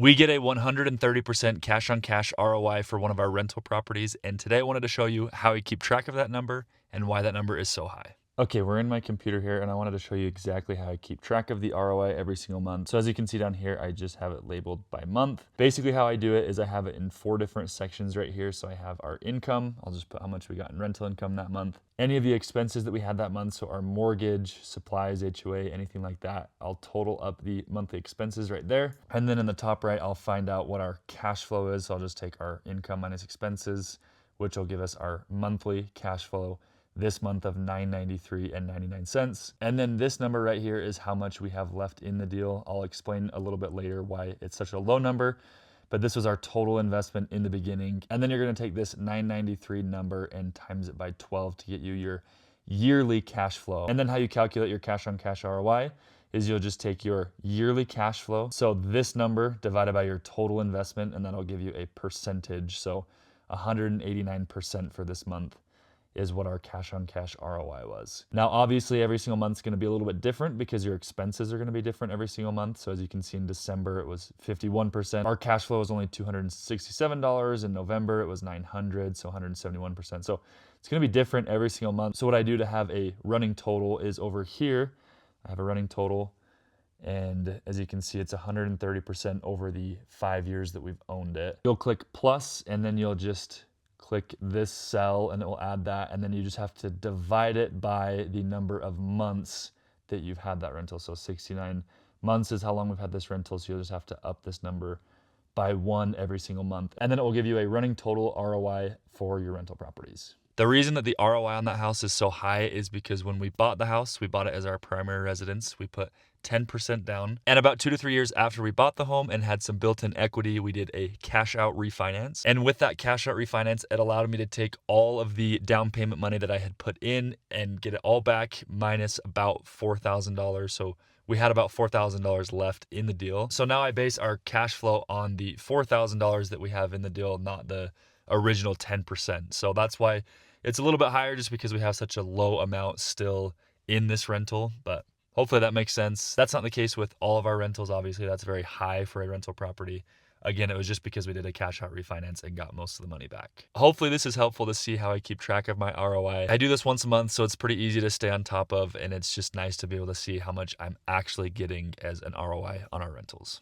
We get a 130% cash on cash ROI for one of our rental properties, and today I wanted to show you how we keep track of that number and why that number is so high. Okay, we're in my computer here and I wanted to show you exactly how I keep track of the ROI every single month. So as you can see down here, I just have it labeled by month. Basically how I do it is I have it in 4 different sections right here. So I have our income, I'll just put how much we got in rental income that month. Any of the expenses that we had that month, so our mortgage, supplies, HOA, anything like that, I'll total up the monthly expenses right there. And then in the top right, I'll find out what our cash flow is. So I'll just take our income minus expenses, which will give us our monthly cash flow this month of $993.99. And then this number right here is how much we have left in the deal. I'll explain a little bit later why it's such a low number, but this was our total investment in the beginning. And then you're gonna take this 993 number and times it by 12 to get you your yearly cash flow. And then how you calculate your cash on cash ROI is you'll just take your yearly cash flow. So this number divided by your total investment, and that'll give you a percentage. So 189% for this month is what our cash on cash ROI was. Now, obviously every single month is gonna be a little bit different because your expenses are gonna be different every single month. So as you can see in December, it was 51%. Our cash flow was only $267. In November, it was 900, so 171%. So it's gonna be different every single month. So what I do to have a running total is over here, I have a running total, and as you can see, it's 130% over the 5 years that we've owned it. You'll click plus, and then you'll just click this cell and it will add that, and then you just have to divide it by the number of months that you've had that rental. So 69 months is how long we've had this rental, so you'll just have to up this number by 1 every single month, and then it will give you a running total ROI for your rental properties. The reason that the ROI on that house is so high is because when we bought the house, we bought it as our primary residence. We put 10% down. And about 2 to 3 years after we bought the home and had some built-in equity, we did a cash out refinance. And with that cash out refinance, it allowed me to take all of the down payment money that I had put in and get it all back minus about $4,000. So we had about $4,000 left in the deal. So now I base our cash flow on the $4,000 that we have in the deal, not the original 10%. So that's why it's a little bit higher, just because we have such a low amount still in this rental, but hopefully that makes sense. That's not the case with all of our rentals. Obviously, that's very high for a rental property. Again, it was just because we did a cash out refinance and got most of the money back. Hopefully this is helpful to see how I keep track of my ROI. I do this once a month, so it's pretty easy to stay on top of, and it's just nice to be able to see how much I'm actually getting as an ROI on our rentals.